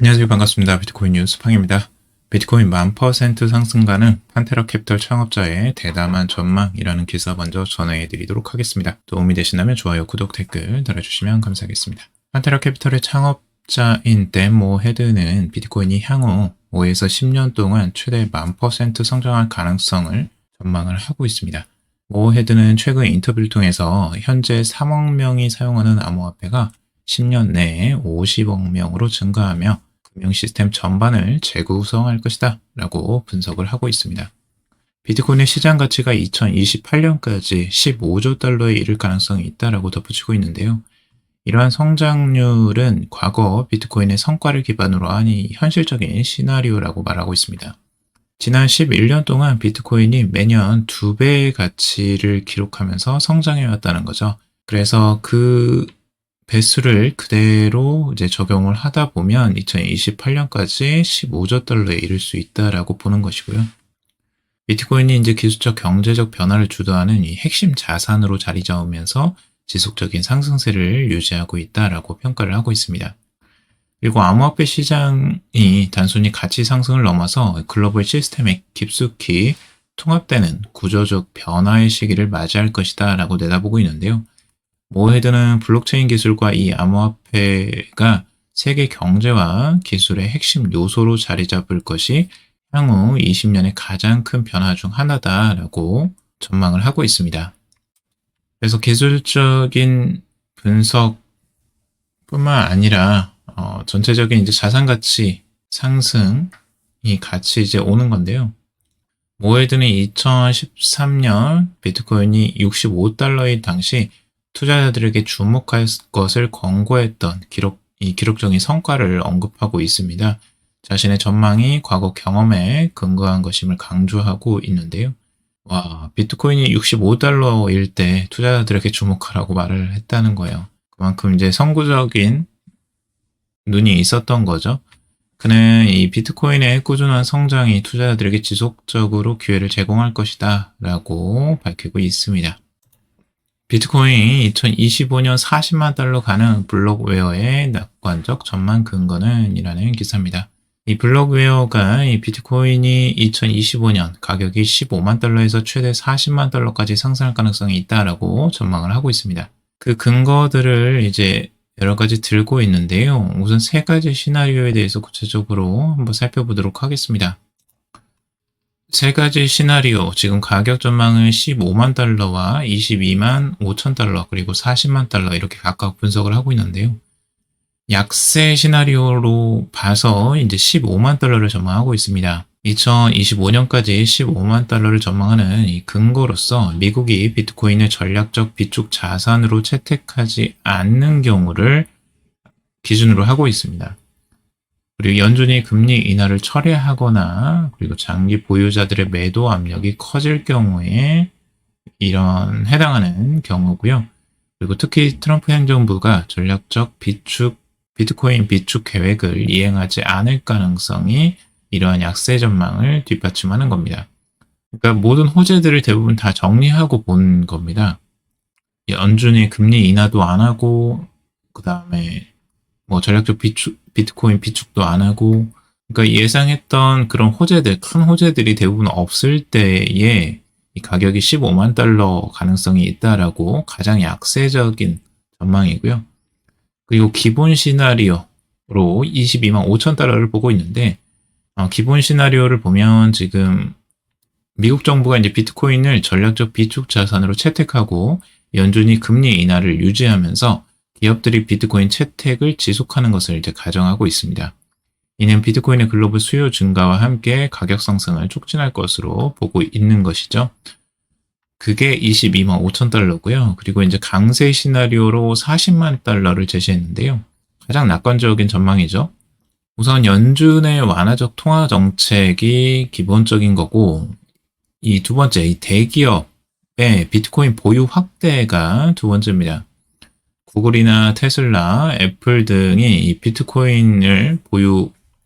안녕하세요. 반갑습니다. 비트코인 뉴스 팡입니다. 비트코인 10,000% 상승가는 판테라 캐피털 창업자의 대담한 전망이라는 기사 먼저 전해드리도록 하겠습니다. 도움이 되신다면 좋아요, 구독, 댓글 달아주시면 감사하겠습니다. 판테라 캐피털의 창업자인 댄모 헤드는 비트코인이 향후 5에서 10년 동안 최대 10,000% 성장할 가능성을 전망을 하고 있습니다. 모 헤드는 최근 인터뷰를 통해서 현재 3억 명이 사용하는 암호화폐가 10년 내에 50억 명으로 증가하며 금융 시스템 전반을 재구성할 것이다 라고 분석을 하고 있습니다. 비트코인의 시장 가치가 2028년까지 15조 달러에 이를 가능성이 있다라고 덧붙이고 있는데요. 이러한 성장률은 과거 비트코인의 성과를 기반으로 한 현실적인 시나리오라고 말하고 있습니다. 지난 11년 동안 비트코인이 매년 2배의 가치를 기록하면서 성장해왔다는 거죠. 그래서 그 배수를 그대로 이제 적용을 하다 보면 2028년까지 15조 달러에 이를 수 있다라고 보는 것이고요. 비트코인이 이제 기술적 경제적 변화를 주도하는 이 핵심 자산으로 자리 잡으면서 지속적인 상승세를 유지하고 있다라고 평가를 하고 있습니다. 그리고 암호화폐 시장이 단순히 가치 상승을 넘어서 글로벌 시스템에 깊숙이 통합되는 구조적 변화의 시기를 맞이할 것이다 라고 내다보고 있는데요. 모 헤드는 블록체인 기술과 이 암호화폐가 세계 경제와 기술의 핵심 요소로 자리 잡을 것이 향후 20년의 가장 큰 변화 중 하나다라고 전망을 하고 있습니다. 그래서 기술적인 분석뿐만 아니라 전체적인 이제 자산 가치 상승이 같이 이제 오는 건데요. 모 헤드는 2013년 비트코인이 65달러의 당시 투자자들에게 주목할 것을 권고했던 기록적인 성과를 언급하고 있습니다. 자신의 전망이 과거 경험에 근거한 것임을 강조하고 있는데요. 비트코인이 65달러일 때 투자자들에게 주목하라고 말을 했다는 거예요. 그만큼 이제 선구적인 눈이 있었던 거죠. 그는 이 비트코인의 꾸준한 성장이 투자자들에게 지속적으로 기회를 제공할 것이다 라고 밝히고 있습니다. 비트코인이 2025년 40만 달러 가는 블록웨어의 낙관적 전망 근거는 이라는 기사입니다. 이 블록웨어가 이 비트코인이 2025년 가격이 15만 달러에서 최대 40만 달러까지 상승할 가능성이 있다라고 전망을 하고 있습니다. 그 근거들을 이제 여러 가지 들고 있는데요. 우선 세 가지 시나리오에 대해서 구체적으로 한번 살펴보도록 하겠습니다. 세 가지 시나리오, 지금 가격 전망은 15만 달러와 22만 5천 달러, 그리고 40만 달러 이렇게 각각 분석을 하고 있는데요. 약세 시나리오로 봐서 이제 15만 달러를 전망하고 있습니다. 2025년까지 15만 달러를 전망하는 이 근거로서 미국이 비트코인을 전략적 비축 자산으로 채택하지 않는 경우를 기준으로 하고 있습니다. 그리고 연준이 금리 인하를 철회하거나 그리고 장기 보유자들의 매도 압력이 커질 경우에 이런 해당하는 경우고요. 그리고 특히 트럼프 행정부가 전략적 비트코인 비축 계획을 이행하지 않을 가능성이 이러한 약세 전망을 뒷받침하는 겁니다. 그러니까 모든 호재들을 대부분 다 정리하고 본 겁니다. 연준이 금리 인하도 안 하고 그 다음에 전략적 비트코인 비축도 안 하고, 그러니까 예상했던 그런 호재들, 큰 호재들이 대부분 없을 때에 이 가격이 15만 달러 가능성이 있다라고 가장 약세적인 전망이고요. 그리고 기본 시나리오로 22만 5천 달러를 보고 있는데, 기본 시나리오를 보면 지금 미국 정부가 이제 비트코인을 전략적 비축 자산으로 채택하고 연준이 금리 인하를 유지하면서 기업들이 비트코인 채택을 지속하는 것을 이제 가정하고 있습니다. 이는 비트코인의 글로벌 수요 증가와 함께 가격 상승을 촉진할 것으로 보고 있는 것이죠. 그게 22만 5천 달러고요. 그리고 이제 강세 시나리오로 40만 달러를 제시했는데요. 가장 낙관적인 전망이죠. 우선 연준의 완화적 통화 정책이 기본적인 거고, 이 두 번째, 이 대기업의 비트코인 보유 확대가 두 번째입니다. 구글이나 테슬라, 애플 등이 이 비트코인을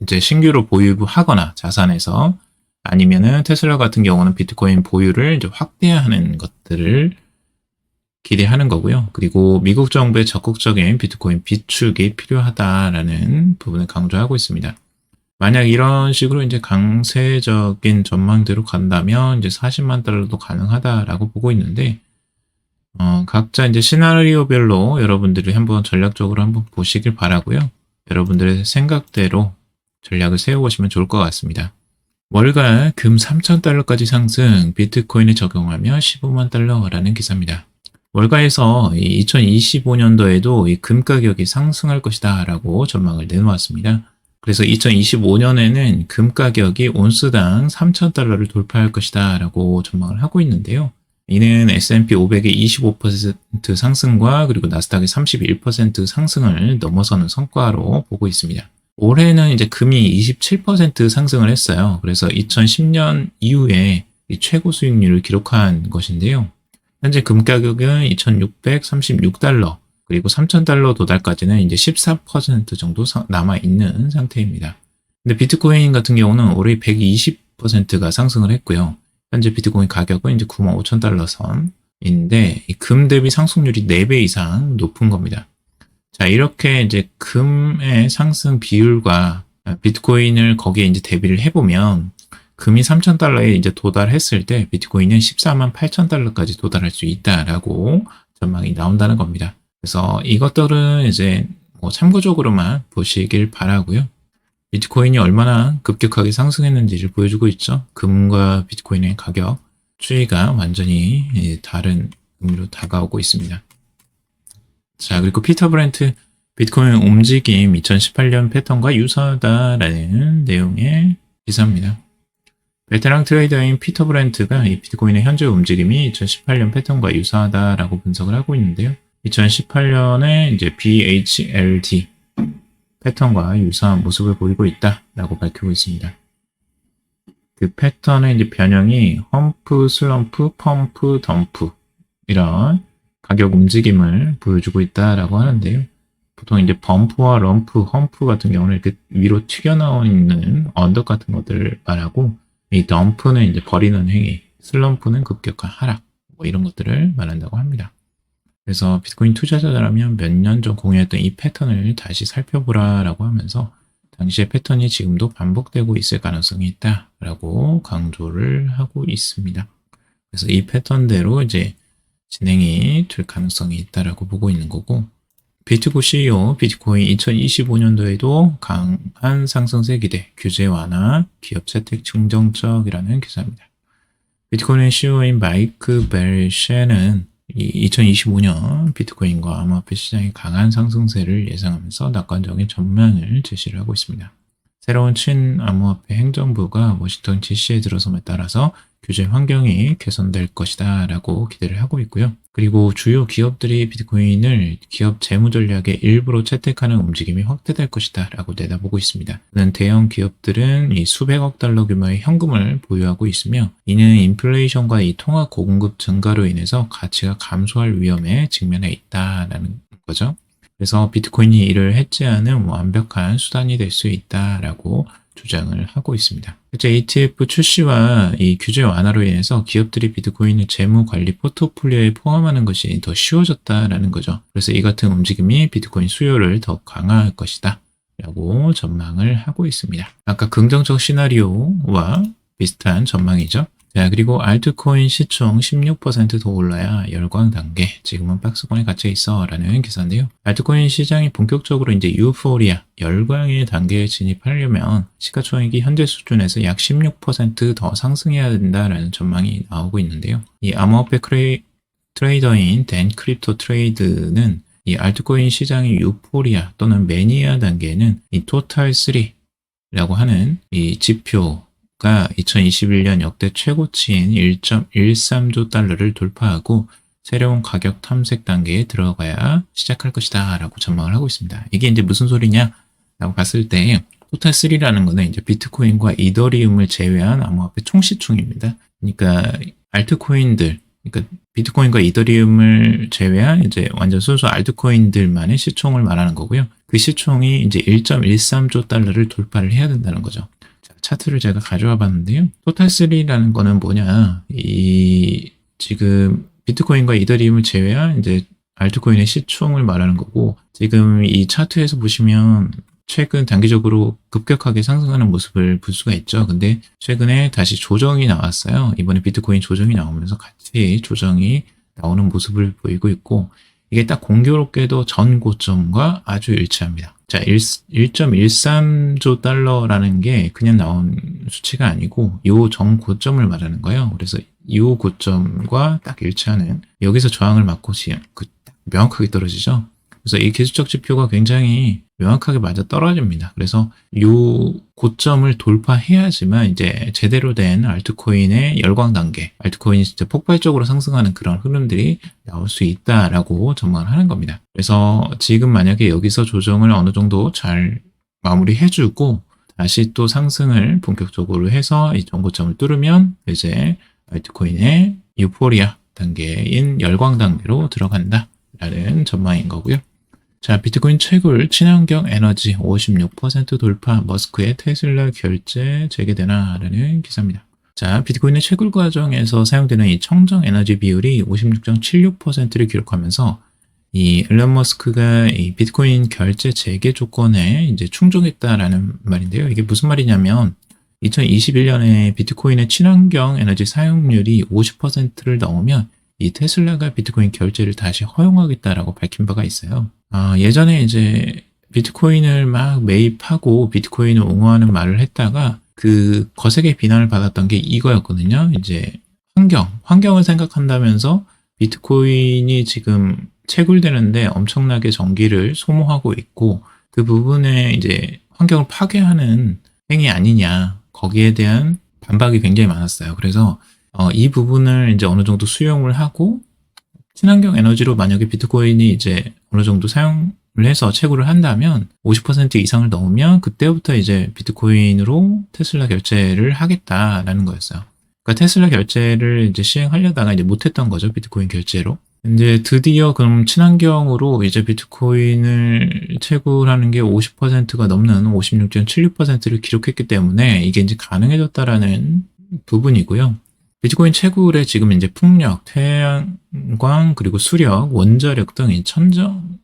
이제 신규로 보유하거나 자산에서, 아니면은 테슬라 같은 경우는 비트코인 보유를 이제 확대하는 것들을 기대하는 거고요. 그리고 미국 정부의 적극적인 비트코인 비축이 필요하다라는 부분을 강조하고 있습니다. 만약 이런 식으로 이제 강세적인 전망대로 간다면 이제 40만 달러도 가능하다라고 보고 있는데, 각자 이제 시나리오별로 여러분들이 한번 전략적으로 한번 보시길 바라고요. 여러분들의 생각대로 전략을 세워보시면 좋을 것 같습니다. 월가 금 3,000달러까지 상승, 비트코인에 적용하며 15만 달러라는 기사입니다. 월가에서 2025년도에도 이 금 가격이 상승할 것이다 라고 전망을 내놓았습니다. 그래서 2025년에는 금 가격이 온스당 3,000달러를 돌파할 것이다 라고 전망을 하고 있는데요. 이는 S&P 500의 25% 상승과 그리고 나스닥의 31% 상승을 넘어서는 성과로 보고 있습니다. 올해는 이제 금이 27% 상승을 했어요. 그래서 2010년 이후에 이 최고 수익률을 기록한 것인데요. 현재 금 가격은 2,636달러, 그리고 3,000달러 도달까지는 이제 14% 정도 남아있는 상태입니다. 근데 비트코인 같은 경우는 올해 120%가 상승을 했고요. 현재 비트코인 가격은 이제 95,000달러 선인데, 이 금 대비 상승률이 4배 이상 높은 겁니다. 자, 이렇게 이제 금의 상승 비율과 비트코인을 거기에 이제 대비를 해보면, 금이 3,000달러에 이제 도달했을 때 비트코인은 14만 8,000달러까지 도달할 수 있다라고 전망이 나온다는 겁니다. 그래서 이것들은 이제 뭐 참고적으로만 보시길 바라고요. 비트코인이 얼마나 급격하게 상승했는지를 보여주고 있죠. 금과 비트코인의 가격 추이가 완전히 다른 의미로 다가오고 있습니다. 자, 그리고 피터 브렌트 비트코인 움직임 2018년 패턴과 유사하다라는 내용의 기사입니다. 베테랑 트레이더인 피터 브렌트가 이 비트코인의 현재 움직임이 2018년 패턴과 유사하다라고 분석을 하고 있는데요. 2018년에 이제 BHLT 패턴과 유사한 모습을 보이고 있다라고 밝히고 있습니다. 그 패턴의 이제 변형이 험프, 슬럼프, 펌프, 덤프 이런 가격 움직임을 보여주고 있다라고 하는데요. 보통 이제 범프와 럼프, 험프 같은 경우는 이렇게 위로 튀겨나와 있는 언덕 같은 것들을 말하고, 이 덤프는 이제 버리는 행위, 슬럼프는 급격한 하락, 뭐 이런 것들을 말한다고 합니다. 그래서 비트코인 투자자라면 몇 년 전 공유했던 이 패턴을 다시 살펴보라라고 하면서 당시의 패턴이 지금도 반복되고 있을 가능성이 있다라고 강조를 하고 있습니다. 그래서 이 패턴대로 이제 진행이 될 가능성이 있다라고 보고 있는 거고, 비트고 CEO 비트코인 2025년도에도 강한 상승세 기대, 규제 완화, 기업 채택 긍정적이라는 기사입니다. 비트코인의 CEO인 마이크 벨셰는 2025년 비트코인과 암호화폐 시장의 강한 상승세를 예상하면서 낙관적인 전망을 제시를 하고 있습니다. 새로운 친암호화폐 행정부가 워싱턴 DC에 들어섬에 따라서 규제 환경이 개선될 것이다 라고 기대를 하고 있고요. 그리고 주요 기업들이 비트코인을 기업 재무 전략의 일부로 채택하는 움직임이 확대될 것이다 라고 내다보고 있습니다. 대형 기업들은 이 수백억 달러 규모의 현금을 보유하고 있으며, 이는 인플레이션과 이 통화 공급 증가로 인해서 가치가 감소할 위험에 직면해 있다라는 거죠. 그래서 비트코인이 이를 해지하는 완벽한 수단이 될 수 있다라고 주장을 하고 있습니다. 실제 ETF 출시와 이 규제 완화로 인해서 기업들이 비트코인을 재무 관리 포트폴리오에 포함하는 것이 더 쉬워졌다라는 거죠. 그래서 이 같은 움직임이 비트코인 수요를 더 강화할 것이다 라고 전망을 하고 있습니다. 아까 긍정적 시나리오와 비슷한 전망이죠. 자, 그리고 알트코인 시총 16% 더 올라야 열광 단계, 지금은 박스권에 갇혀 있어 라는 기사인데요. 알트코인 시장이 본격적으로 이제 유포리아, 열광의 단계에 진입하려면 시가총액이 현재 수준에서 약 16% 더 상승해야 된다라는 전망이 나오고 있는데요. 이 암호화폐 트레이더인 댄 크립토 트레이드는 이 알트코인 시장의 유포리아 또는 매니아 단계는 이 토탈3라고 하는 이 지표 가 2021년 역대 최고치인 1.13조 달러를 돌파하고 새로운 가격 탐색 단계에 들어가야 시작할 것이다 라고 전망을 하고 있습니다. 이게 이제 무슨 소리냐 라고 봤을 때, 토탈3라는 거는 이제 비트코인과 이더리움을 제외한 암호화폐 총시총입니다. 그러니까 알트코인들, 그러니까 비트코인과 이더리움을 제외한 이제 완전 순수 알트코인들만의 시총을 말하는 거고요. 그 시총이 이제 1.13조 달러를 돌파를 해야 된다는 거죠. 차트를 제가 가져와 봤는데요. 토탈3라는 거는 뭐냐, 지금 비트코인과 이더리움을 제외한 이제 알트코인의 시총을 말하는 거고, 지금 이 차트에서 보시면 최근 단기적으로 급격하게 상승하는 모습을 볼 수가 있죠. 근데 최근에 다시 조정이 나왔어요. 이번에 비트코인 조정이 나오면서 같이 조정이 나오는 모습을 보이고 있고, 이게 딱 공교롭게도 전 고점과 아주 일치합니다. 자, 1.13조 달러라는 게 그냥 나온 수치가 아니고 요 전 고점을 말하는 거예요. 그래서 이 고점과 딱 일치하는, 여기서 저항을 맞고 딱 명확하게 떨어지죠. 그래서 이 기술적 지표가 굉장히 명확하게 맞아 떨어집니다. 그래서 이 고점을 돌파해야지만 이제 제대로 된 알트코인의 열광 단계, 알트코인이 진짜 폭발적으로 상승하는 그런 흐름들이 나올 수 있다라고 전망을 하는 겁니다. 그래서 지금 만약에 여기서 조정을 어느 정도 잘 마무리해주고 다시 또 상승을 본격적으로 해서 이 전고점을 뚫으면 이제 알트코인의 유포리아 단계인 열광 단계로 들어간다라는 전망인 거고요. 자, 비트코인 채굴, 친환경 에너지 56% 돌파, 머스크의 테슬라 결제 재개되나? 라는 기사입니다. 자, 비트코인의 채굴 과정에서 사용되는 이 청정 에너지 비율이 56.76%를 기록하면서 이 일론 머스크가 이 비트코인 결제 재개 조건에 이제 충족했다라는 말인데요. 이게 무슨 말이냐면 2021년에 비트코인의 친환경 에너지 사용률이 50%를 넘으면 이 테슬라가 비트코인 결제를 다시 허용하겠다라고 밝힌 바가 있어요. 예전에 이제 비트코인을 막 매입하고 비트코인을 옹호하는 말을 했다가 그 거세게 비난을 받았던 게 이거였거든요. 이제 환경을 생각한다면서 비트코인이 지금 채굴되는데 엄청나게 전기를 소모하고 있고 그 부분에 이제 환경을 파괴하는 행위 아니냐. 거기에 대한 반박이 굉장히 많았어요. 그래서 이 부분을 이제 어느 정도 수용을 하고 친환경 에너지로 만약에 비트코인이 이제 어느 정도 사용을 해서 채굴을 한다면 50% 이상을 넘으면 그때부터 이제 비트코인으로 테슬라 결제를 하겠다라는 거였어요. 그러니까 테슬라 결제를 이제 시행하려다가 이제 못했던 거죠. 비트코인 결제로. 이제 드디어 그럼 친환경으로 이제 비트코인을 채굴하는 게 50%가 넘는 56.76%를 기록했기 때문에 이게 이제 가능해졌다라는 부분이고요. 비트코인 채굴에 지금 이제 풍력, 태양광, 그리고 수력, 원자력 등의 청정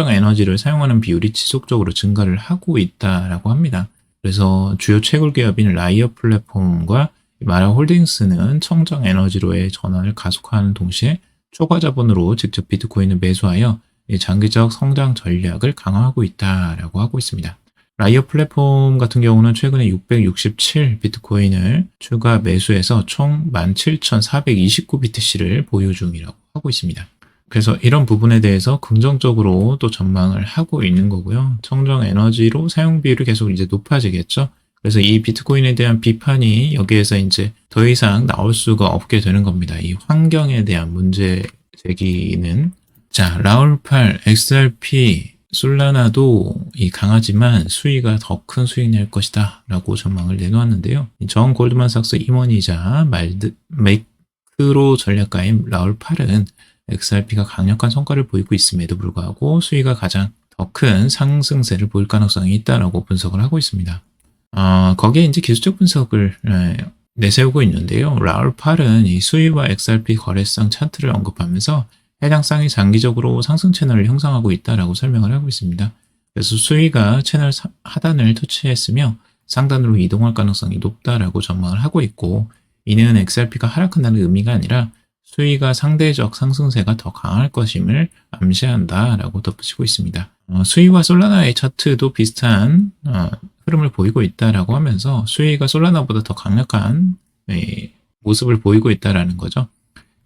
에너지를 사용하는 비율이 지속적으로 증가를 하고 있다라고 합니다. 그래서 주요 채굴 기업인 라이어 플랫폼과 마라 홀딩스는 청정 에너지로의 전환을 가속화하는 동시에 초과 자본으로 직접 비트코인을 매수하여 장기적 성장 전략을 강화하고 있다라고 하고 있습니다. 라이어 플랫폼 같은 경우는 최근에 667 비트코인을 추가 매수해서 총 17,429 BTC를 보유 중이라고 하고 있습니다. 그래서 이런 부분에 대해서 긍정적으로 또 전망을 하고 있는 거고요. 청정 에너지로 사용 비율이 계속 이제 높아지겠죠. 그래서 이 비트코인에 대한 비판이 여기에서 이제 더 이상 나올 수가 없게 되는 겁니다. 이 환경에 대한 문제 제기는. 자, 라울팔, XRP, 솔라나도 이 강하지만 수위가 더 큰 수익 낼 것이다 라고 전망을 내놓았는데요. 정 골드만삭스 임원이자 매크로 전략가인 라울팔은 XRP가 강력한 성과를 보이고 있음에도 불구하고 수위가 가장 더 큰 상승세를 보일 가능성이 있다라고 분석을 하고 있습니다. 거기에 이제 기술적 분석을 내세우고 있는데요. 라울팔은 이 수위와 XRP 거래성 차트를 언급하면서 해당 쌍이 장기적으로 상승 채널을 형성하고 있다라고 설명을 하고 있습니다. 그래서 수위가 채널 하단을 터치했으며 상단으로 이동할 가능성이 높다라고 전망을 하고 있고, 이는 XRP가 하락한다는 의미가 아니라 수위가 상대적 상승세가 더 강할 것임을 암시한다라고 덧붙이고 있습니다. 수위와 솔라나의 차트도 비슷한 흐름을 보이고 있다라고 하면서 수위가 솔라나보다 더 강력한 모습을 보이고 있다라는 거죠.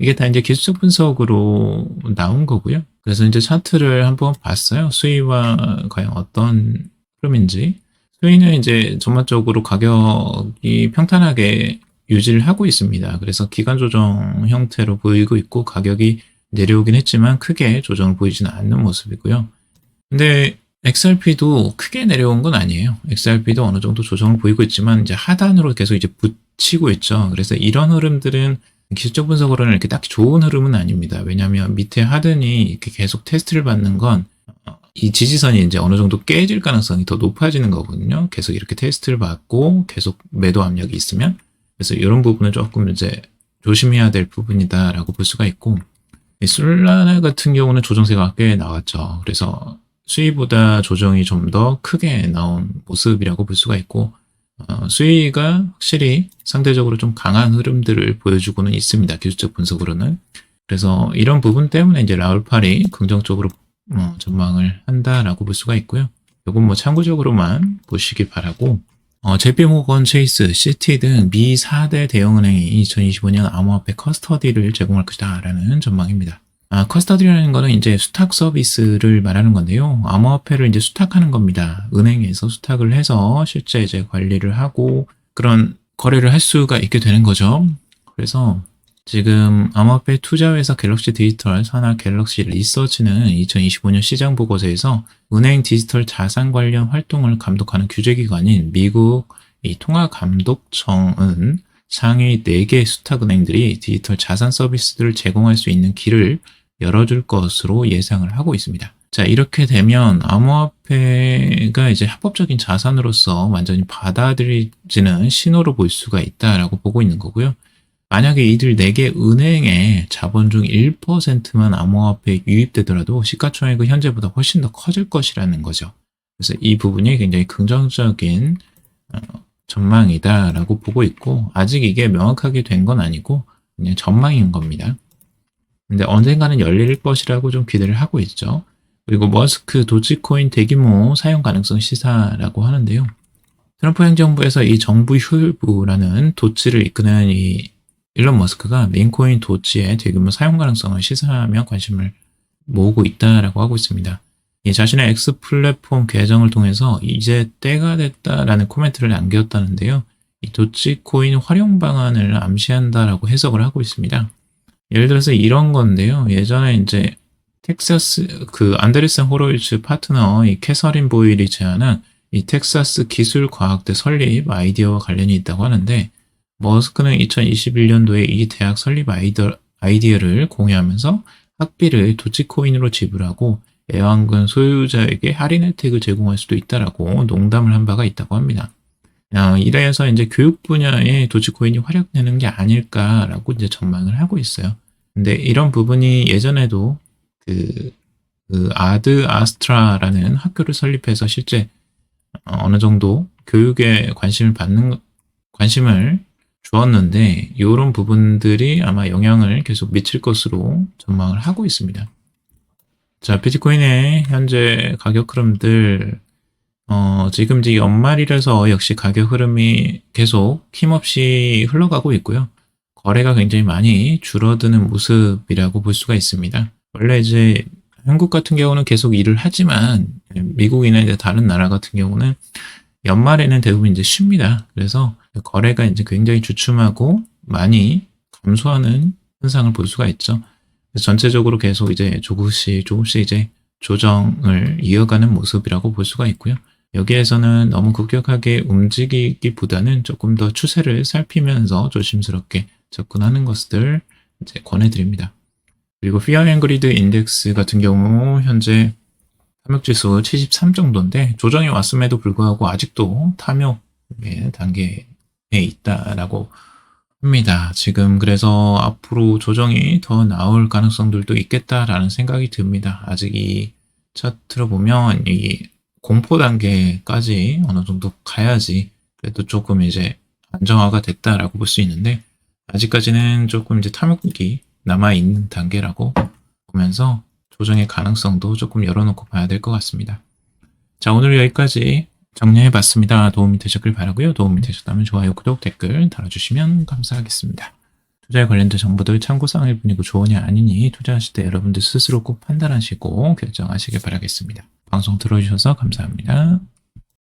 이게 다 이제 기술적 분석으로 나온 거고요. 그래서 이제 차트를 한번 봤어요. 수위와 과연 어떤 흐름인지. 수위는 이제 전반적으로 가격이 평탄하게 유지를 하고 있습니다. 그래서 기간 조정 형태로 보이고 있고 가격이 내려오긴 했지만 크게 조정을 보이지는 않는 모습이고요. 근데 XRP도 크게 내려온 건 아니에요. XRP도 어느 정도 조정을 보이고 있지만 이제 하단으로 계속 이제 붙이고 있죠. 그래서 이런 흐름들은 기술적 분석으로는 이렇게 딱 좋은 흐름은 아닙니다. 왜냐하면 밑에 하단이 이렇게 계속 테스트를 받는 건 이 지지선이 이제 어느 정도 깨질 가능성이 더 높아지는 거거든요. 계속 이렇게 테스트를 받고 계속 매도 압력이 있으면. 그래서 이런 부분은 조금 이제 조심해야 될 부분이다라고 볼 수가 있고, 이 솔라나 같은 경우는 조정세가 꽤 나왔죠. 그래서 수위보다 조정이 좀 더 크게 나온 모습이라고 볼 수가 있고, 수위가 확실히 상대적으로 좀 강한 흐름들을 보여주고는 있습니다. 기술적 분석으로는. 그래서 이런 부분 때문에 이제 라울팔이 긍정적으로 전망을 한다라고 볼 수가 있고요. 이건 뭐 참고적으로만 보시기 바라고, JP 모건 체이스, 시티 등 미 4대 대형은행이 2025년 암호화폐 커스터디를 제공할 것이다 라는 전망입니다. 커스터디라는 거는 이제 수탁 서비스를 말하는 건데요. 암호화폐를 이제 수탁하는 겁니다. 은행에서 수탁을 해서 실제 이제 관리를 하고 그런 거래를 할 수가 있게 되는 거죠. 그래서 지금 암호화폐 투자회사 갤럭시 디지털 산하 갤럭시 리서치는 2025년 시장 보고서에서 은행 디지털 자산 관련 활동을 감독하는 규제기관인 미국 통화감독청은 상위 4개 수탁은행들이 디지털 자산 서비스들을 제공할 수 있는 길을 열어줄 것으로 예상을 하고 있습니다. 자, 이렇게 되면 암호화폐가 이제 합법적인 자산으로서 완전히 받아들여지는 신호로 볼 수가 있다라고 보고 있는 거고요. 만약에 이들 4개 은행의 자본 중 1%만 암호화폐에 유입되더라도 시가총액은 현재보다 훨씬 더 커질 것이라는 거죠. 그래서 이 부분이 굉장히 긍정적인 전망이다라고 보고 있고, 아직 이게 명확하게 된 건 아니고 그냥 전망인 겁니다. 근데 언젠가는 열릴 것이라고 좀 기대를 하고 있죠. 그리고 머스크 도지코인 대규모 사용 가능성 시사라고 하는데요. 트럼프 행정부에서 이 정부 효율부라는 도치를 이끄는 이 일론 머스크가 민코인 도치의 대규모 사용 가능성을 시사하며 관심을 모으고 있다라고 하고 있습니다. 이 자신의 X 플랫폼 계정을 통해서 이제 때가 됐다라는 코멘트를 남겼다는데요. 이 도치코인 활용 방안을 암시한다라고 해석을 하고 있습니다. 예를 들어서 이런 건데요. 예전에 이제 텍사스 안데르센 호로이츠 파트너 이 캐서린 보일이 제안한 이 텍사스 기술과학대 설립 아이디어와 관련이 있다고 하는데, 머스크는 2021년도에 이 대학 설립 아이디어를 공유하면서 학비를 도치코인으로 지불하고 애완군 소유자에게 할인 혜택을 제공할 수도 있다라고 농담을 한 바가 있다고 합니다. 이래서 이제 교육 분야에 도치코인이 활용되는 게 아닐까라고 이제 전망을 하고 있어요. 근데 이런 부분이 예전에도 아드 아스트라라는 학교를 설립해서 실제 어느 정도 교육에 관심을 주었는데, 이런 부분들이 아마 영향을 계속 미칠 것으로 전망을 하고 있습니다. 자, 비트코인의 현재 가격 흐름들, 지금 이제 연말이라서 역시 가격 흐름이 계속 힘없이 흘러가고 있고요. 거래가 굉장히 많이 줄어드는 모습이라고 볼 수가 있습니다. 원래 이제 한국 같은 경우는 계속 일을 하지만 미국이나 이제 다른 나라 같은 경우는 연말에는 대부분 이제 쉽니다. 그래서 거래가 이제 굉장히 주춤하고 많이 감소하는 현상을 볼 수가 있죠. 그래서 전체적으로 계속 이제 조금씩 이제 조정을 이어가는 모습이라고 볼 수가 있고요. 여기에서는 너무 급격하게 움직이기보다는 조금 더 추세를 살피면서 조심스럽게 접근하는 것들 이제 권해드립니다. 그리고 Fear and Greed 인덱스 같은 경우 현재 탐욕지수 73 정도인데 조정이 왔음에도 불구하고 아직도 탐욕의 단계에 있다라고 합니다. 지금 그래서 앞으로 조정이 더 나올 가능성들도 있겠다라는 생각이 듭니다. 아직 이 차트로 보면 이 공포 단계까지 어느 정도 가야지 그래도 조금 이제 안정화가 됐다라고 볼 수 있는데, 아직까지는 조금 이제 탐욕이 남아있는 단계라고 보면서 조정의 가능성도 조금 열어놓고 봐야 될 것 같습니다. 자, 오늘 여기까지 정리해봤습니다. 도움이 되셨길 바라고요. 도움이 되셨다면 좋아요, 구독, 댓글 달아주시면 감사하겠습니다. 투자에 관련된 정보들 참고사항일 뿐이고 조언이 아니니 투자하실 때 여러분들 스스로 꼭 판단하시고 결정하시길 바라겠습니다. 방송 들어주셔서 감사합니다.